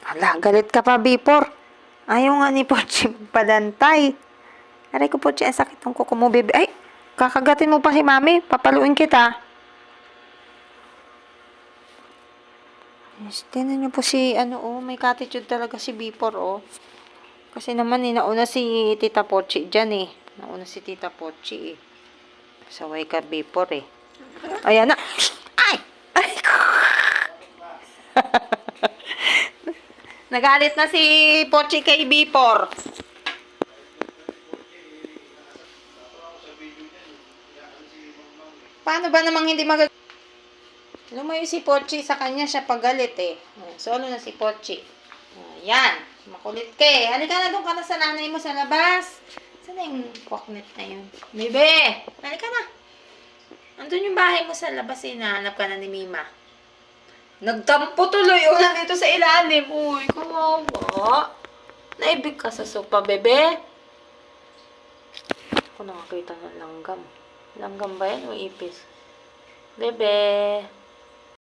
Hala, galit ka pa, Bipor. Ayaw nga ni Pochi padantay. Aray ko, Pochi, ang sakit ng kuko mo, bebe. Ay, kakagatin mo pa si Mami. Papaluin kita. Yes, tinan niyo po si, may attitude talaga si Bipor, oh. Kasi naman, nauna si Tita Pochi dyan, eh. Nauna si Tita Pochi, eh. Saway ka, Bipor, eh. Ayan na. Ay! Ay! Nagalit na si Pochi kay Bipor. Paano ba namang hindi lumayo si Pochi sa kanya, siya pagalit eh. Solo na si Pochi. Yan. Makulit ka eh. Halika na, doon ka na sa nanay mo sa labas. Saan na yung kwaknet na yun? Bebe! Halika na. Andun yung bahay mo sa labas eh. Nahanap ka na ni Mima. Nagtampo tuloy. O, nandito sa ilalim. Uy, kawawa. Naibig ka sa sopa, bebe. Ako nakakita ng langgam. Langgam ba yan o ipis? Bebe.